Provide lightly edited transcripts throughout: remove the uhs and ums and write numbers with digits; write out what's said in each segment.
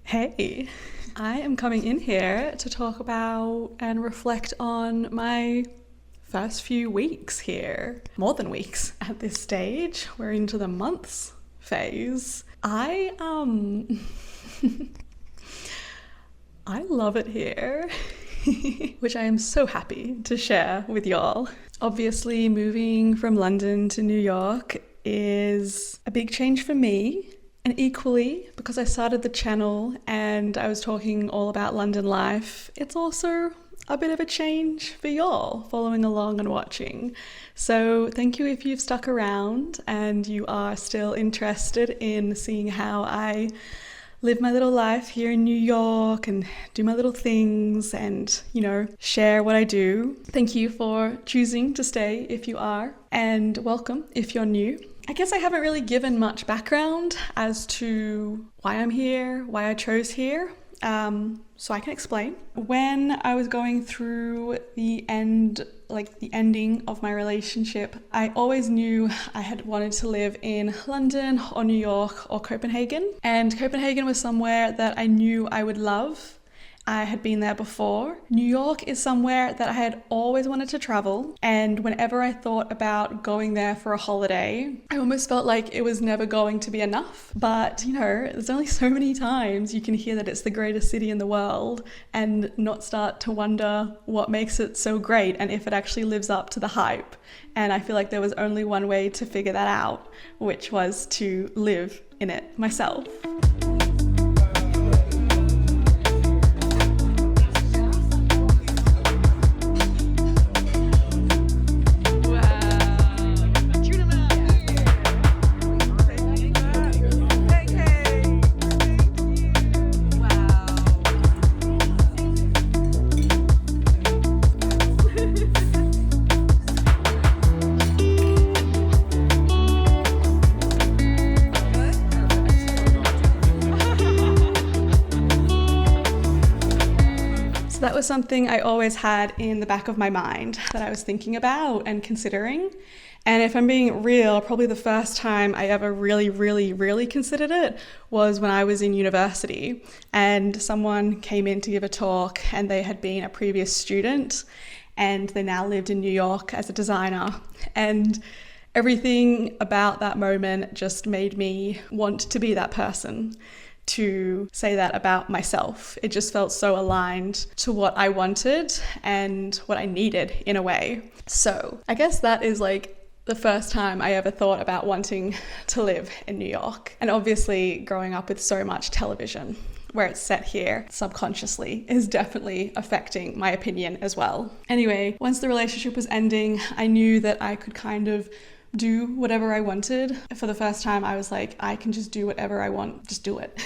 Hey, I am coming in here to talk about and reflect on my first few weeks here. More than weeks at this stage. We're into the months phase. I love it here, which I am so happy to share with y'all. Obviously, moving from London to New York is a big change for me. And equally, because I started the channel and I was talking all about London life, it's also a bit of a change for y'all following along and watching. So thank you if you've stuck around and you are still interested in seeing how I live my little life here in New York and do my little things and, share what I do. Thank you for choosing to stay if you are, and welcome if you're new. I guess I haven't really given much background as to why I'm here, why I chose here, so I can explain. When I was going through the ending of my relationship, I always knew I had wanted to live in London or New York or Copenhagen. And Copenhagen was somewhere that I knew I would love. I had been there before. New York is somewhere that I had always wanted to travel, and whenever I thought about going there for a holiday, I almost felt like it was never going to be enough. But there's only so many times you can hear that it's the greatest city in the world and not start to wonder what makes it so great and if it actually lives up to the hype. And I feel like there was only one way to figure that out, which was to live in it myself. So that was something I always had in the back of my mind that I was thinking about and considering. And if I'm being real, probably the first time I ever really considered it was when I was in university, and someone came in to give a talk and they had been a previous student and they now lived in New York as a designer. And everything about that moment just made me want to be that person, to say that about myself. It just felt so aligned to what I wanted and what I needed in a way. So I guess that is the first time I ever thought about wanting to live in New York. And obviously growing up with so much television where it's set here subconsciously is definitely affecting my opinion as well. Anyway, once the relationship was ending, I knew that I could kind of do whatever I wanted. For the first time, I was like, I can just do whatever I want, just do it.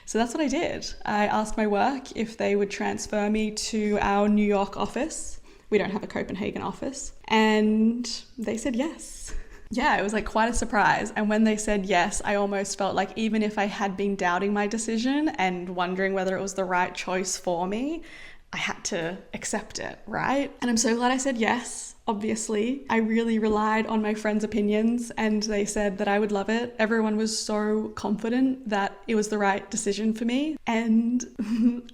So that's what I did. I asked my work if they would transfer me to our New York office. We don't have a Copenhagen office. And they said yes. Yeah, it was quite a surprise. And when they said yes, I almost felt like even if I had been doubting my decision and wondering whether it was the right choice for me, I had to accept it, right? And I'm so glad I said yes. Obviously, I really relied on my friends' opinions and they said that I would love it. Everyone was so confident that it was the right decision for me. And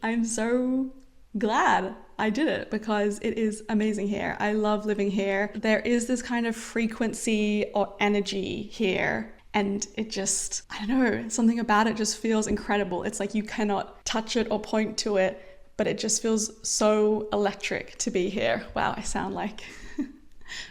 I'm so glad I did it because it is amazing here. I love living here. There is this kind of frequency or energy here. And it just, I don't know, something about it just feels incredible. It's like you cannot touch it or point to it, but it just feels so electric to be here. Wow, I sound like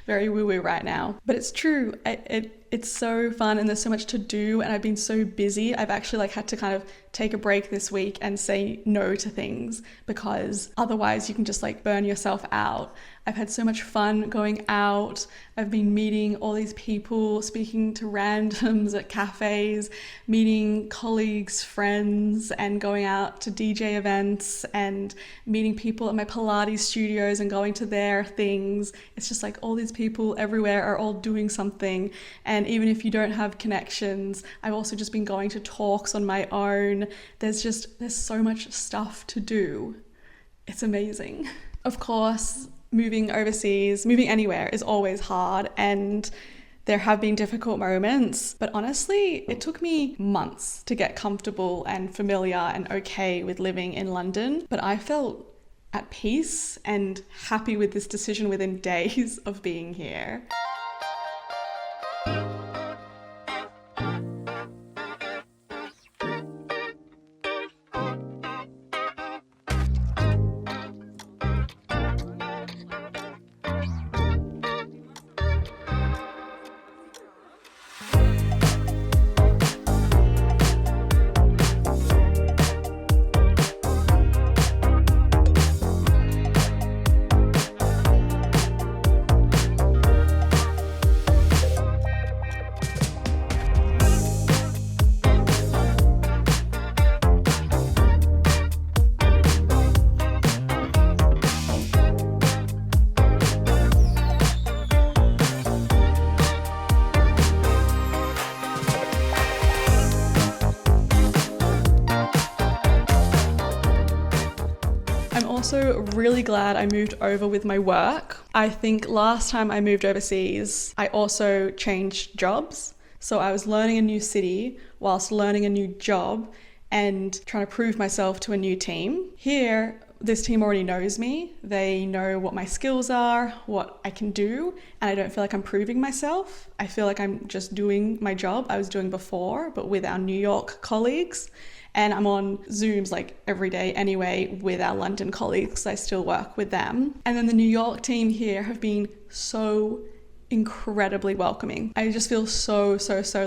very woo-woo right now. But it's true. It's so fun and there's so much to do, and I've been so busy. I've actually had to kind of take a break this week and say no to things because otherwise you can just burn yourself out. I've had so much fun going out. I've been meeting all these people, speaking to randoms at cafes, meeting colleagues, friends, and going out to DJ events and meeting people at my Pilates studios and going to their things. It's just all these people everywhere are all doing something. And even if you don't have connections, I've also just been going to talks on my own. There's so much stuff to do. It's amazing. Of course, moving overseas, moving anywhere is always hard, and There have been difficult moments, but honestly, it took me months to get comfortable and familiar and okay with living in London. But I felt at peace and happy with this decision within days of being here. I'm also really glad I moved over with my work. I think last time I moved overseas, I also changed jobs. So I was learning a new city whilst learning a new job and trying to prove myself to a new team. Here, this team already knows me. They know what my skills are, what I can do, and I don't feel like I'm proving myself. I feel like I'm just doing my job I was doing before, but with our New York colleagues. And I'm on Zooms like every day anyway with our London colleagues. I still work with them. And then the New York team here have been so incredibly welcoming. I just feel so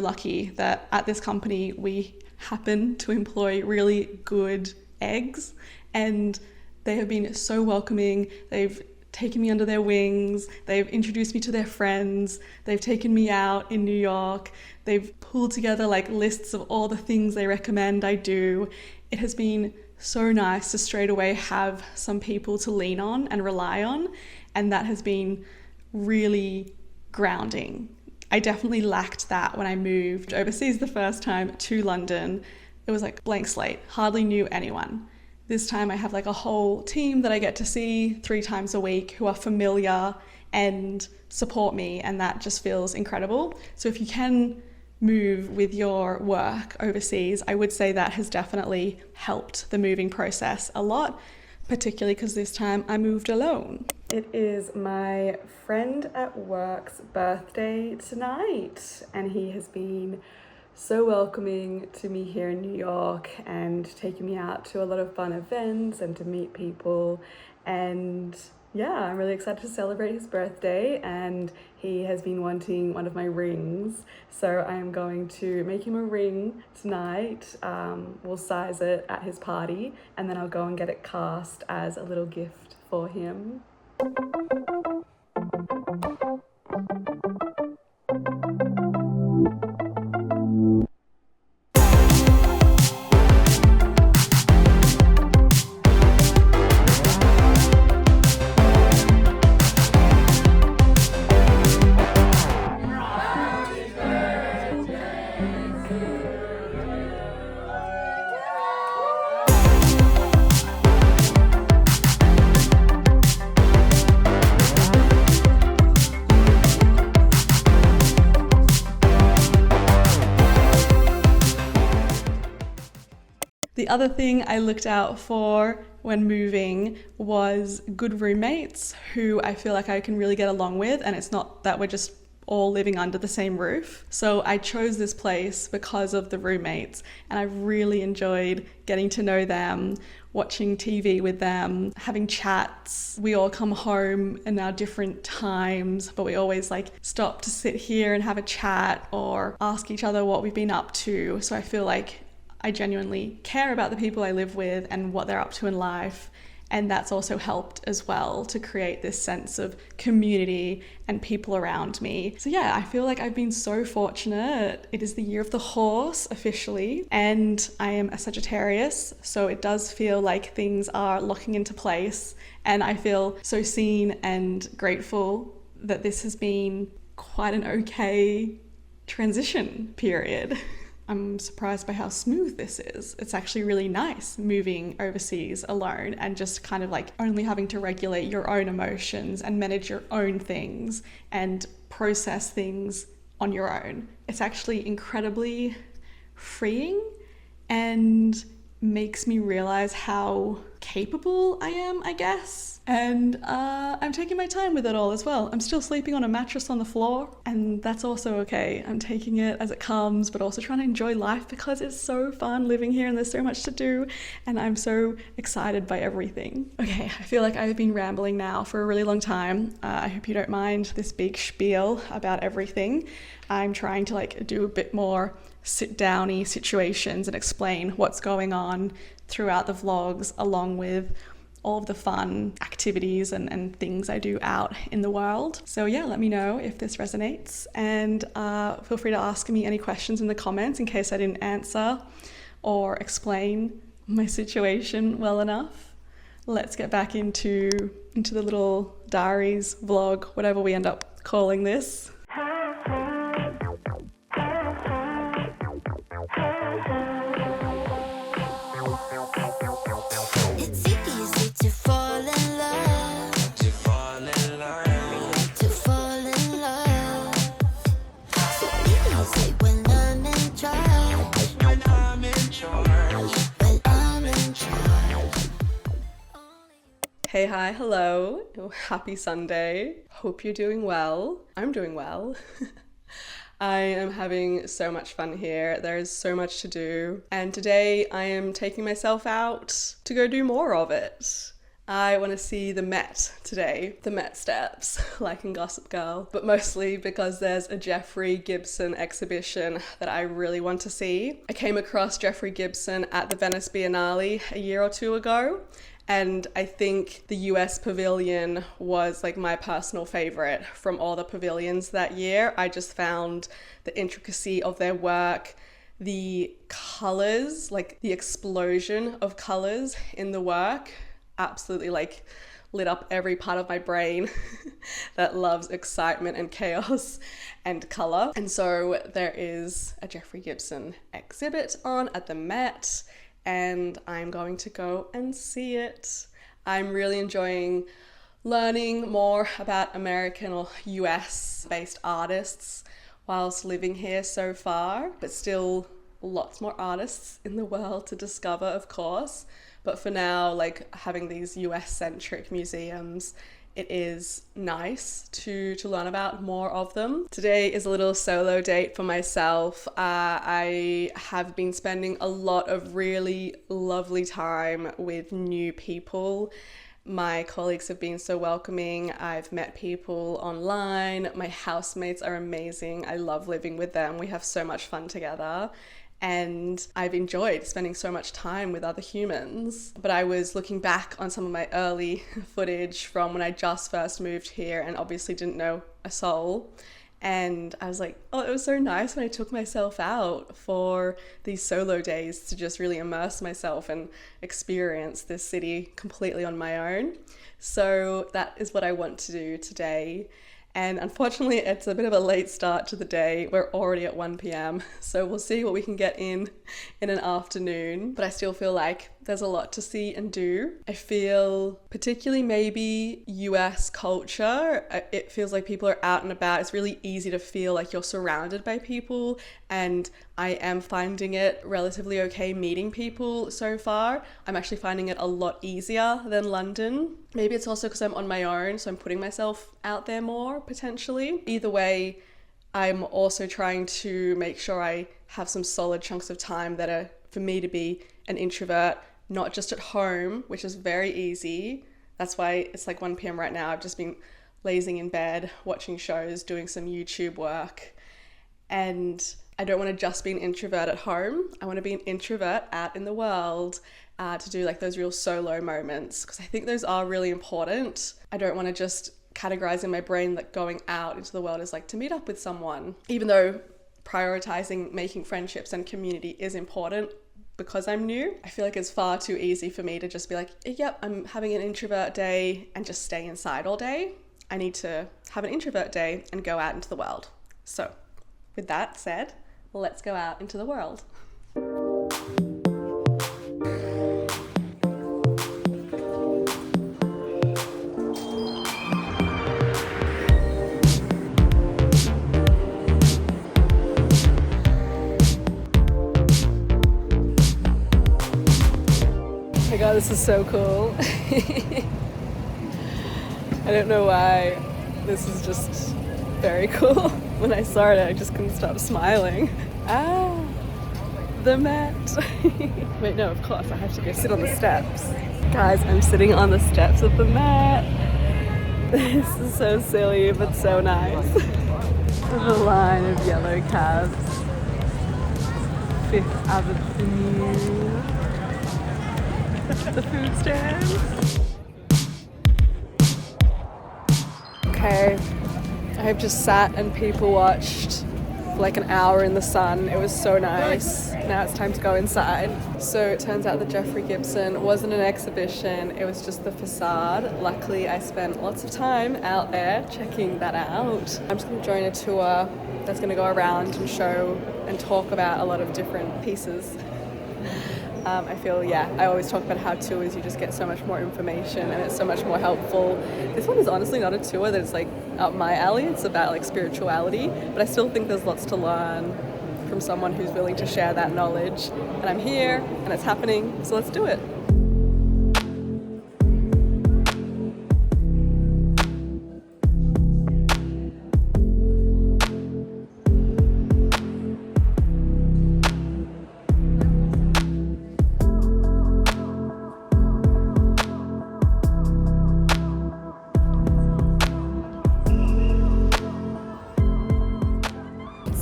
lucky that at this company we happen to employ really good eggs, and they have been so welcoming. They've taken me under their wings. They've introduced me to their friends. They've taken me out in New York. They've pulled together like lists of all the things they recommend I do. It has been so nice to straight away have some people to lean on and rely on. And that has been really grounding. I definitely lacked that when I moved overseas the first time to London. It was like blank slate, hardly knew anyone. This time I have like a whole team that I get to see 3 times a week who are familiar and support me, and that just feels incredible. So if you can move with your work overseas, I would say that has definitely helped the moving process a lot, particularly because this time I moved alone. It is my friend at work's birthday tonight, and he has been so welcoming to me here in New York and taking me out to a lot of fun events and to meet people. And yeah, I'm really excited to celebrate his birthday, and he has been wanting one of my rings. So I am going to make him a ring tonight. We'll size it at his party, and then I'll go and get it cast as a little gift for him. The other thing I looked out for when moving was good roommates who I feel like I can really get along with, and it's not that we're just all living under the same roof. So I chose this place because of the roommates, and I really enjoyed getting to know them, watching TV with them, having chats. We all come home in our different times, but we always like stop to sit here and have a chat or ask each other what we've been up to. So I feel like I genuinely care about the people I live with and what they're up to in life. And that's also helped as well to create this sense of community and people around me. So yeah, I feel like I've been so fortunate. It is the year of the horse officially, and I am a Sagittarius, so it does feel like things are locking into place. And I feel so seen and grateful that this has been quite an okay transition period. I'm surprised by how smooth this is. It's actually really nice moving overseas alone and just kind of like only having to regulate your own emotions and manage your own things and process things on your own. It's actually incredibly freeing and makes me realize how capable I am, I guess. And I'm taking my time with it all as well. I'm still sleeping on a mattress on the floor, and that's also okay. I'm taking it as it comes, but also trying to enjoy life because it's so fun living here and there's so much to do, and I'm so excited by everything. Okay, I feel like I've been rambling now for a really long time. I hope you don't mind this big spiel about everything. I'm trying to do a bit more sit-downy situations and explain what's going on throughout the vlogs, along with all of the fun activities and things I do out in the world. So yeah, let me know if this resonates, and feel free to ask me any questions in the comments in case I didn't answer or explain my situation well enough. Let's get back into the little diaries, vlog, whatever we end up calling this. Hey, hi, hello. Happy Sunday. Hope you're doing well. I'm doing well. I am having so much fun here. There is so much to do. And today I am taking myself out to go do more of it. I want to see the Met today, the Met Steps, like in Gossip Girl, but mostly because there's a Jeffrey Gibson exhibition that I really want to see. I came across Jeffrey Gibson at the Venice Biennale a year or two ago, and I think the US pavilion was my personal favorite from all the pavilions that year. I just found the intricacy of their work, the colors, the explosion of colors in the work, absolutely lit up every part of my brain that loves excitement and chaos and color. And so there is a Jeffrey Gibson exhibit on at the Met, and I'm going to go and see it. I'm really enjoying learning more about American or US based artists whilst living here so far, but still lots more artists in the world to discover, of course. But for now, having these US centric museums, it is nice to learn about more of them. Today is a little solo date for myself. I have been spending a lot of really lovely time with new people. My colleagues have been so welcoming. I've met people online. My housemates are amazing. I love living with them. We have so much fun together. And I've enjoyed spending so much time with other humans. But I was looking back on some of my early footage from when I just first moved here and obviously didn't know a soul. And I was like, oh, it was so nice when I took myself out for these solo days to just really immerse myself and experience this city completely on my own. So that is what I want to do today. And unfortunately, it's a bit of a late start to the day. We're already at 1 p.m. So we'll see what we can get in an afternoon. But I still feel like there's a lot to see and do. I feel particularly maybe US culture. It feels like people are out and about. It's really easy to feel like you're surrounded by people. And I am finding it relatively okay meeting people so far. I'm actually finding it a lot easier than London. Maybe it's also because I'm on my own, so I'm putting myself out there more, potentially. Either way, I'm also trying to make sure I have some solid chunks of time that are for me to be an introvert, not just at home, which is very easy. That's why it's 1 p.m. right now. I've just been lazing in bed, watching shows, doing some YouTube work. And I don't want to just be an introvert at home. I want to be an introvert out in the world, to do those real solo moments, because I think those are really important. I don't want to just categorize in my brain that going out into the world is to meet up with someone, even though prioritizing making friendships and community is important. Because I'm new, I feel like it's far too easy for me to just be yep, I'm having an introvert day and just stay inside all day. I need to have an introvert day and go out into the world. So with that said, let's go out into the world. my god, this is so cool. I don't know why, this is just very cool. When I saw it, I just couldn't stop smiling. Ah, the Met. Wait, no, of course, I have to go sit on the steps. Guys, I'm sitting on the steps of the Met. This is so silly, but so nice. The line of yellow cabs. Fifth Avenue. The food stands. Okay, I've just sat and people watched for like an hour in the sun. It was so nice. Now it's time to go inside. So it turns out that Jeffrey Gibson wasn't an exhibition, it was just the facade. Luckily I spent lots of time out there checking that out. I'm just going to join a tour that's going to go around and show and talk about a lot of different pieces. I feel, I always talk about how tours, you just get so much more information and it's so much more helpful. This one is honestly not a tour that is like up my alley. It's about like spirituality, but I still think there's lots to learn from someone who's willing to share that knowledge. And I'm here and it's happening, so let's do it.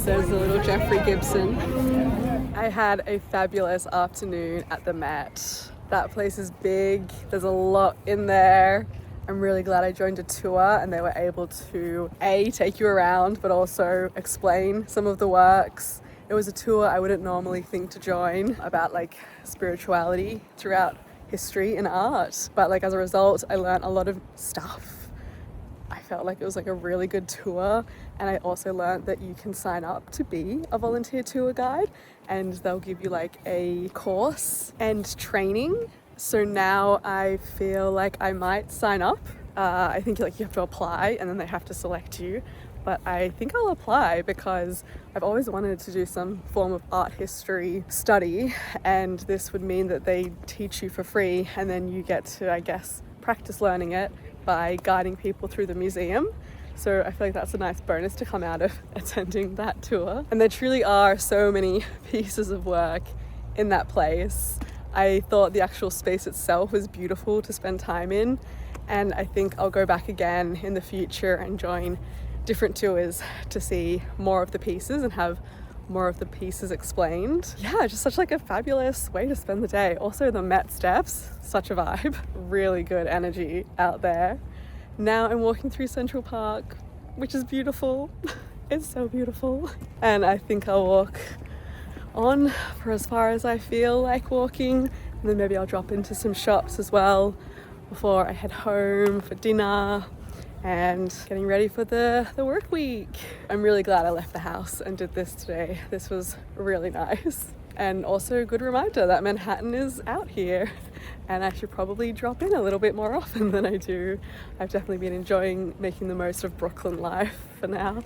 There's a little Jeffrey Gibson. I had a fabulous afternoon at the Met. That place is big, there's a lot in there. I'm really glad I joined a tour and they were able to take you around but also explain some of the works. It was a tour I wouldn't normally think to join about like spirituality throughout history and art, but like as a result I learned a lot of stuff. I felt like it was like a really good tour, and I also learned that you can sign up to be a volunteer tour guide and they'll give you like a course and training. So now I feel like I might sign up. I think like you have to apply and then they have to select you, but I think I'll apply because I've always wanted to do some form of art history study, and this would mean that they teach you for free and then you get to, I guess, practice learning it by guiding people through the museum. So I feel like that's a nice bonus to come out of attending that tour. And there truly are so many pieces of work in that place. I thought the actual space itself was beautiful to spend time in, and I think I'll go back again in the future and join different tours to see more of the pieces and have more of the pieces explained. Yeah, just such like a fabulous way to spend the day. Also the Met steps, such a vibe. Really good energy out there. Now I'm walking through Central Park, which is beautiful. It's so beautiful. And I think I'll walk on for as far as I feel like walking, and then maybe I'll drop into some shops as well before I head home for dinner and getting ready for the work week. I'm really glad I left the house and did this today. This was really nice. And also a good reminder that Manhattan is out here and I should probably drop in a little bit more often than I do. I've definitely been enjoying making the most of Brooklyn life for now.